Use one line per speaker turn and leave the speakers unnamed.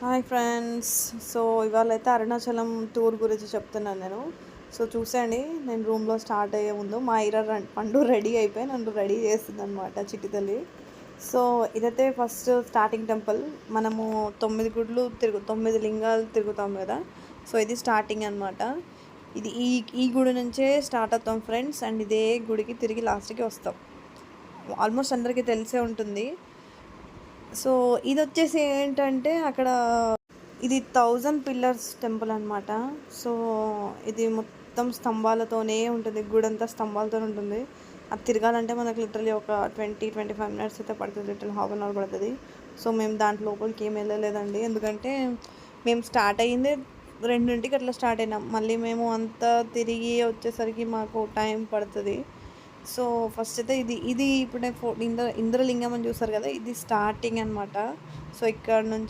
Hi friends. So ఇవాళైతే Arunachalam tour గురించి చెప్తున్నాను నేను. సో చూసేయండి, నేను రూమ్లో స్టార్ట్ అయ్యే ముందు మా పండు రెడీ అయిపోయి నన్ను రెడీ చేస్తుందనమాట చిట్టి తల్లి. సో ఇదైతే ఫస్ట్ స్టార్టింగ్ టెంపుల్. మనము 9 గుడులు 9 లింగాలు తిరుగుతాం కదా. సో ఇది స్టార్టింగ్ అనమాట. ఇది ఈ ఈ గుడి నుంచే స్టార్ట్ అవుతాం ఫ్రెండ్స్. అండ్ ఇదే గుడికి తిరిగి లాస్ట్కి వస్తాం. ఆల్మోస్ట్ అందరికీ తెలిసే ఉంటుంది. సో ఇది వచ్చేసి ఏంటంటే అక్కడ ఇది 1000 పిల్లర్స్ టెంపుల్ అనమాట. సో ఇది మొత్తం స్తంభాలతోనే ఉంటుంది, గుడంతా స్తంభాలతో ఉంటుంది. అది తిరగాలంటే మనకు లిటరలీ ఒక 20-25 మినిట్స్ అయితే పడుతుంది, లిటరల్ హాఫ్ అన్ అవర్ పడుతుంది. సో మేము దాంట్లో లోపలికి ఏం వెళ్ళలేదండి, ఎందుకంటే మేము స్టార్ట్ అయ్యిందే 2ంటికి అట్లా స్టార్ట్ అయినాం. మళ్ళీ మేము అంతా తిరిగి వచ్చేసరికి మాకు టైం పడుతుంది. సో ఫస్ట్ అయితే ఇది ఇప్పుడు ఇంద్రలింగం అని చూస్తారు కదా, ఇది స్టార్టింగ్ అనమాట. సో ఇక్కడ నుంచి